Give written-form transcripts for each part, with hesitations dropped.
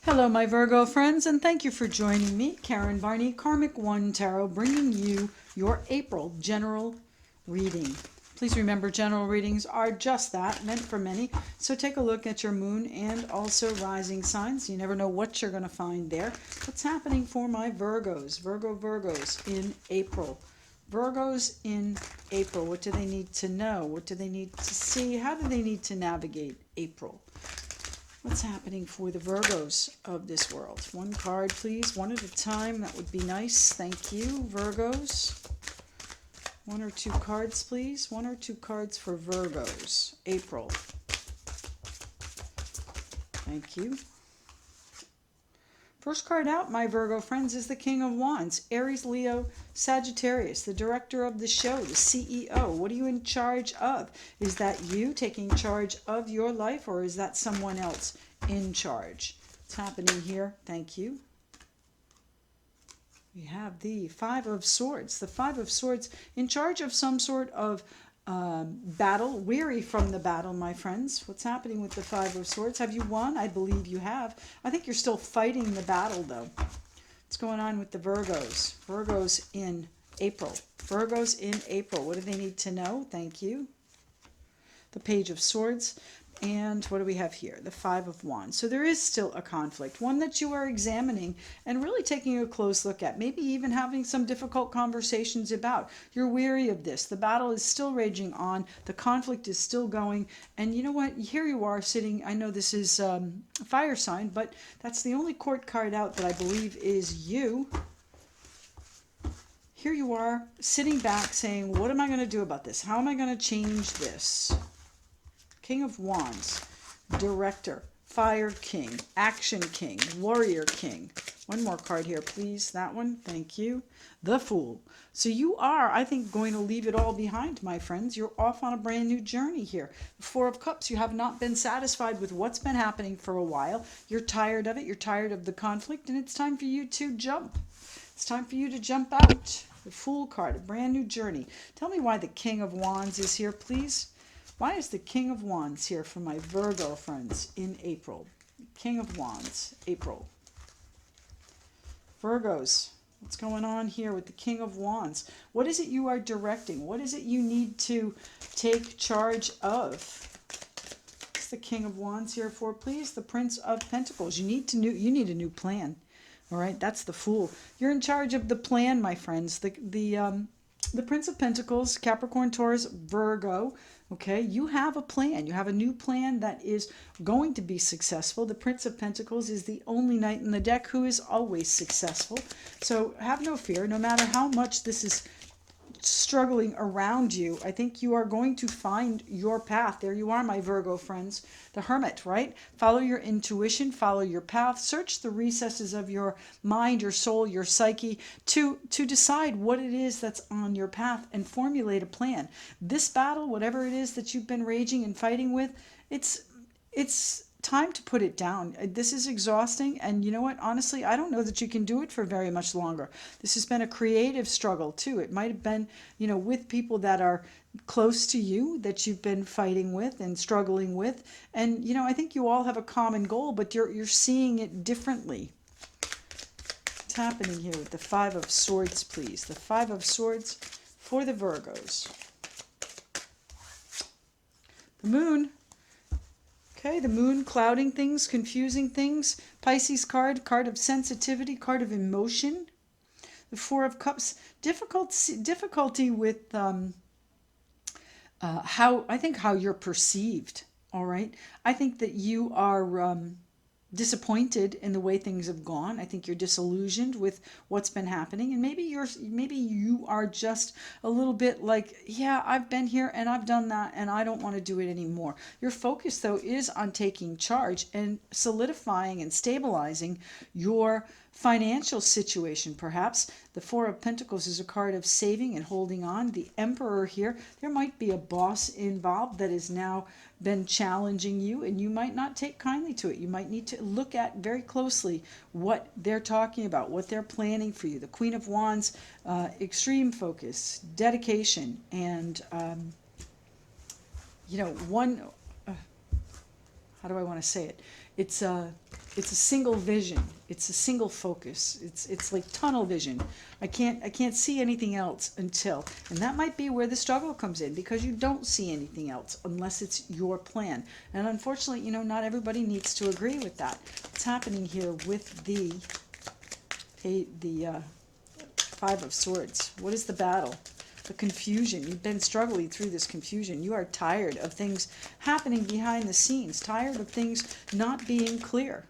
Hello, my Virgo friends, and thank you for joining me, Karen Varney, Karmic One Tarot, bringing you your April general reading. Please remember, general readings are just that, meant for many. So take a look at your moon and also rising signs. You never know what you're going to find there. What's happening for my Virgos? Virgos in April. Virgos in April. What do they need to know? What do they need to see? How do they need to navigate April? What's happening for the Virgos of this world? One card, please. One at a time. That would be nice. Thank you, Virgos. One or two cards, please. One or two cards for Virgos. April. Thank you. First card out, my Virgo friends, is the King of Wands. Aries, Leo, Sagittarius, the director of the show, the CEO. What are you in charge of? Is that you taking charge of your life, or is that someone else in charge? What's happening here? Thank you. We have the Five of Swords. The Five of Swords in charge of some sort of battle, weary from the battle, my friends. What's happening with the Five of Swords? Have you won? I believe you have. I think you're still fighting the battle, though. What's going on with the Virgos? Virgos in April. Virgos in April. What do they need to know? Thank you. The Page of Swords. And what do we have here? The Five of Wands. So there is still a conflict, one that you are examining and really taking a close look at, maybe even having some difficult conversations about. You're weary of this. The battle is still raging on. The conflict is still going. And you know what? Here you are sitting. I know this is a fire sign, but that's the only court card out that I believe is you. Here you are sitting back saying, what am I going to do about this? How am I going to change this? King of Wands, Director, Fire King, Action King, Warrior King. One more card here, please. That one. Thank you. The Fool. So you are, I think, going to leave it all behind, my friends. You're off on a brand new journey here. The Four of Cups. You have not been satisfied with what's been happening for a while. You're tired of it. You're tired of the conflict, and it's time for you to jump. It's time for you to jump out. The Fool card, a brand new journey. Tell me why the King of Wands is here, please. Why is the King of Wands here for my Virgo friends in April? King of Wands, April. Virgos, what's going on here with the King of Wands? What is it you are directing? What is it you need to take charge of? What's the King of Wands here for, please? The Prince of Pentacles. You need a new plan. All right, that's the Fool. You're in charge of the plan, my friends. The Prince of Pentacles, Capricorn, Taurus, Virgo. Okay, you have a plan. You have a new plan that is going to be successful. The Prince of Pentacles is the only knight in the deck who is always successful. So have no fear. No matter how much this is struggling around you, I think you are going to find your path. There you are, my Virgo friends. The Hermit, right? Follow your intuition, follow your path, search the recesses of your mind, your soul, your psyche to decide what it is that's on your path and formulate a plan. This battle, whatever it is that you've been raging and fighting with, it's time to put it down. This is exhausting, and you know what? Honestly, I don't know that you can do it for very much longer. This has been a creative struggle too. It might have been, with people that are close to you that you've been fighting with and struggling with, and I think you all have a common goal, but you're seeing it differently. What's happening here with the Five of Swords, please? The Five of Swords for the Virgos. The Moon. Okay, the Moon clouding things, confusing things. Pisces card of sensitivity, card of emotion. The Four of Cups, difficulty with how you're perceived. All right, I think that you are disappointed in the way things have gone. I think you're disillusioned with what's been happening, and maybe you are just a little bit like, yeah, I've been here and I've done that and I don't want to do it anymore. Your focus though is on taking charge and solidifying and stabilizing your financial situation. Perhaps the Four of Pentacles is a card of saving and holding on. The Emperor here, there might be a boss involved that has now been challenging you, and you might not take kindly to it. You might need to look at very closely what they're talking about, what they're planning for you. The Queen of Wands, extreme focus, dedication, and how do I want to say it? It's it's a single vision. It's a single focus. It's like tunnel vision. I can't see anything else until, and that might be where the struggle comes in, because you don't see anything else unless it's your plan. And unfortunately, you know, not everybody needs to agree with that. What's happening here with the Five of Swords? What is the battle? The confusion. You've been struggling through this confusion. You are tired of things happening behind the scenes, tired of things not being clear.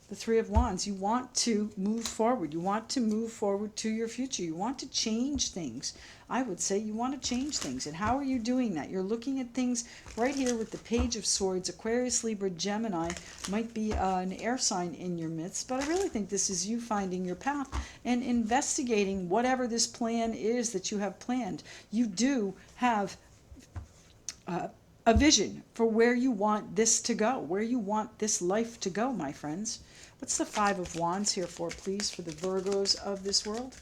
The Three of Wands. You want to move forward. You want to move forward to your future. You want to change things. I would say you want to change things. And how are you doing that? You're looking at things right here with the Page of Swords. Aquarius, Libra, Gemini might be an air sign in your midst, but I really think this is you finding your path and investigating whatever this plan is that you have planned. You do have a vision for where you want this to go, where you want this life to go, my friends. What's the Five of Wands here for, please, for the Virgos of this world?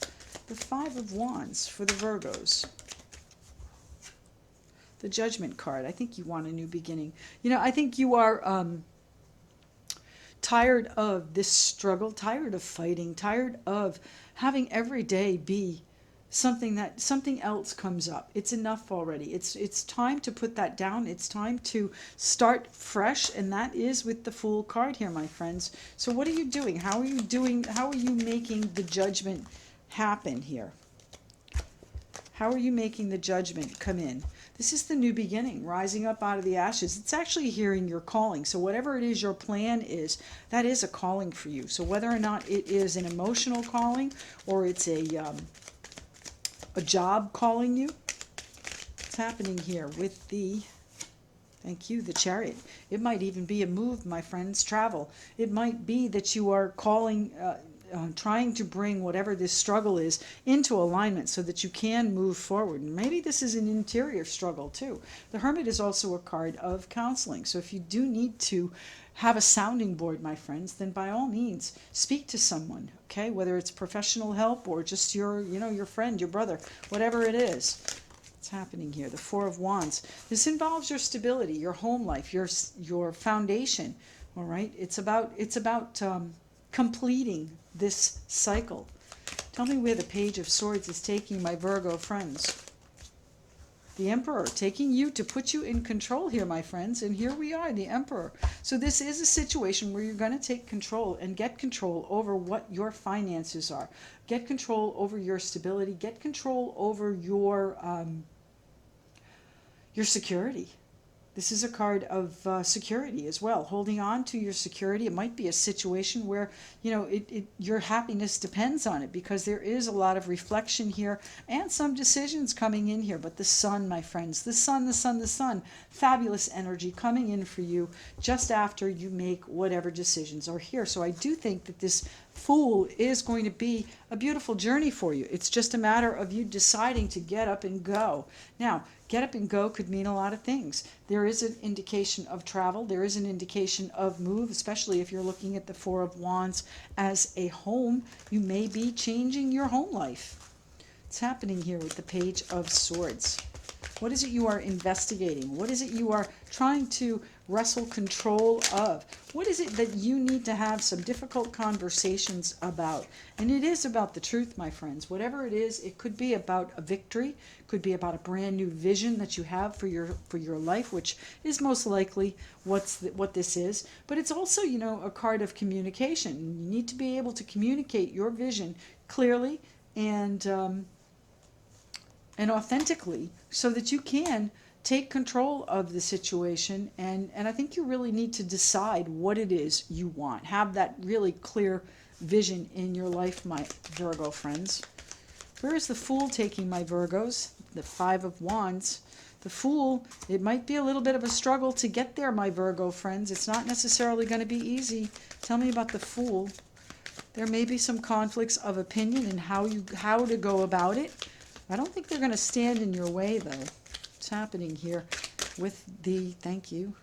The Five of Wands for the Virgos. The Judgment card. I think you want a new beginning. You know, I think you are tired of this struggle, tired of fighting, tired of having every day be something else comes up. It's enough already. It's time to put that down. It's time to start fresh, and that is with the Fool card here, my friends. So what are you doing? How are you making the judgment happen here? How are you making the judgment come in? This is the new beginning, rising up out of the ashes. It's actually hearing your calling. So whatever it is your plan is, that is a calling for you. So whether or not it is an emotional calling or it's a job calling you, what's happening here with the, thank you, the Chariot. It might even be a move, my friends, travel. It might be that you are calling, trying to bring whatever this struggle is into alignment so that you can move forward. And maybe this is an interior struggle too. The Hermit is also a card of counseling. So if you do need to have a sounding board, my friends, then by all means speak to someone, okay? Whether it's professional help or just your, you know, your friend, your brother, whatever it is. What's happening here? The Four of Wands. This involves your stability, your home life, your foundation. All right, it's about completing this cycle. Tell me where the Page of Swords is taking my Virgo friends. The Emperor, taking you to put you in control here, my friends. And here we are, the Emperor. So this is a situation where you're going to take control and get control over what your finances are. Get control over your stability. Get control over your security. This is a card of security as well, holding on to your security. It might be a situation where, you know, your happiness depends on it, because there is a lot of reflection here and some decisions coming in here. But the Sun, my friends, the Sun, the Sun, the Sun, fabulous energy coming in for you just after you make whatever decisions are here. So I do think that this Fool is going to be a beautiful journey for you. It's just a matter of you deciding to get up and go. Now, get up and go could mean a lot of things. There is an indication of travel. There is an indication of move, especially if you're looking at the Four of Wands as a home. You may be changing your home life. What's happening here with the Page of Swords? What is it you are investigating? What is it you are trying to wrestle control of? What is it that you need to have some difficult conversations about? And it is about the truth, my friends. Whatever it is, it could be about a victory, could be about a brand new vision that you have for your life, which is most likely what this is. But it's also, you know, a card of communication. You need to be able to communicate your vision clearly and authentically, so that you can take control of the situation. And I think you really need to decide what it is you want. Have that really clear vision in your life, my Virgo friends. Where is the Fool taking my Virgos? The Five of Wands. The Fool, it might be a little bit of a struggle to get there, my Virgo friends. It's not necessarily going to be easy. Tell me about the Fool. There may be some conflicts of opinion in how to go about it. I don't think they're going to stand in your way, though. What's happening here with the, thank you,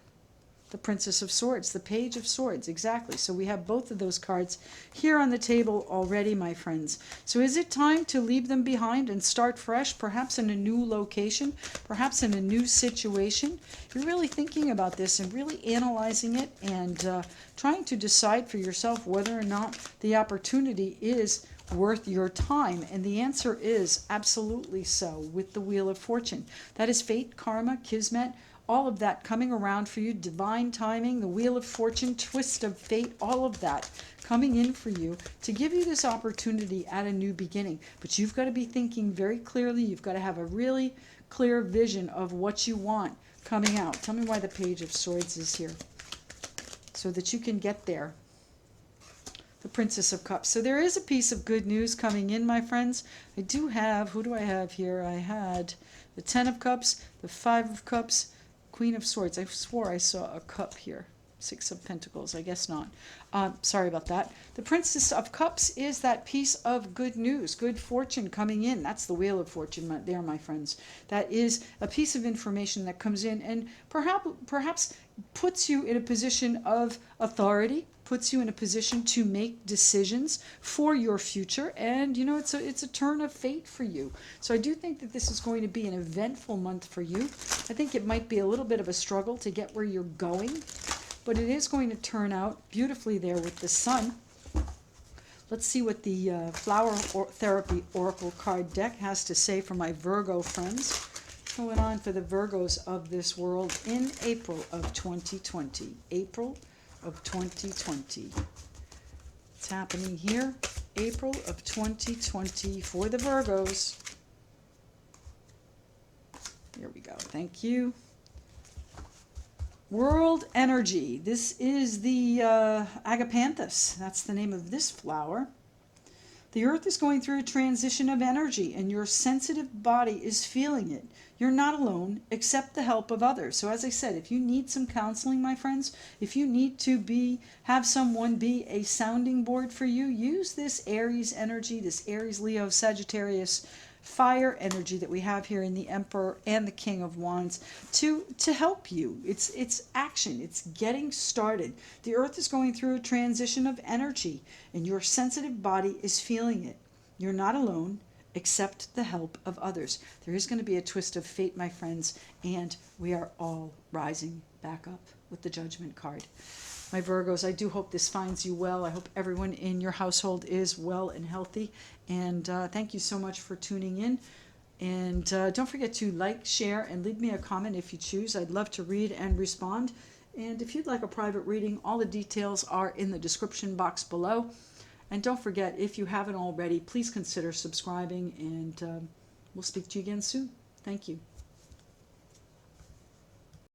The Princess of Swords, the Page of Swords, exactly. So we have both of those cards here on the table already, my friends. So is it time to leave them behind and start fresh, perhaps in a new location, perhaps in a new situation? You're really thinking about this and really analyzing it and trying to decide for yourself whether or not the opportunity is worth your time. And the answer is absolutely so with the Wheel of Fortune. That is fate, karma, kismet, all of that coming around for you, divine timing, the Wheel of Fortune, twist of fate, all of that coming in for you to give you this opportunity at a new beginning. But you've got to be thinking very clearly. You've got to have a really clear vision of what you want coming out. Tell me why the Page of Swords is here so that you can get there. The Princess of Cups. So there is a piece of good news coming in, my friends. I do have, who do I have here? I had the 10 of Cups, the 5 of Cups, Queen of Swords. I swore I saw a cup here. 6 of Pentacles. I guess not. Sorry about that. The Princess of Cups is that piece of good news, good fortune coming in. That's the Wheel of Fortune there, my friends. That is a piece of information that comes in and perhaps puts you in a position of authority, puts you in a position to make decisions for your future. And, you know, it's a turn of fate for you. So I do think that this is going to be an eventful month for you. I think it might be a little bit of a struggle to get where you're going, but it is going to turn out beautifully there with the Sun. Let's see what the Flower Therapy Oracle card deck has to say for my Virgo friends. What's going on for the Virgos of this world in April of 2020? April of 2020. What's happening here? April of 2020 for the Virgos. Here we go. Thank you. World Energy. This is the agapanthus. That's the name of this flower. The earth is going through a transition of energy, and your sensitive body is feeling it. You're not alone. Accept the help of others. So as I said, if you need some counseling, my friends, if you need to have someone be a sounding board for you, use this Aries energy, this Aries, Leo, Sagittarius, fire energy that we have here in the Emperor and the King of Wands to help you. It's action. It's getting started. The earth is going through a transition of energy, and your sensitive body is feeling it. You're not alone. Accept the help of others. There is going to be a twist of fate, my friends, and we are all rising back up with the Judgment card. My Virgos, I do hope this finds you well. I hope everyone in your household is well and healthy. And thank you so much for tuning in. And don't forget to like, share, and leave me a comment if you choose. I'd love to read and respond. And if you'd like a private reading, all the details are in the description box below. And don't forget, if you haven't already, please consider subscribing. And we'll speak to you again soon. Thank you.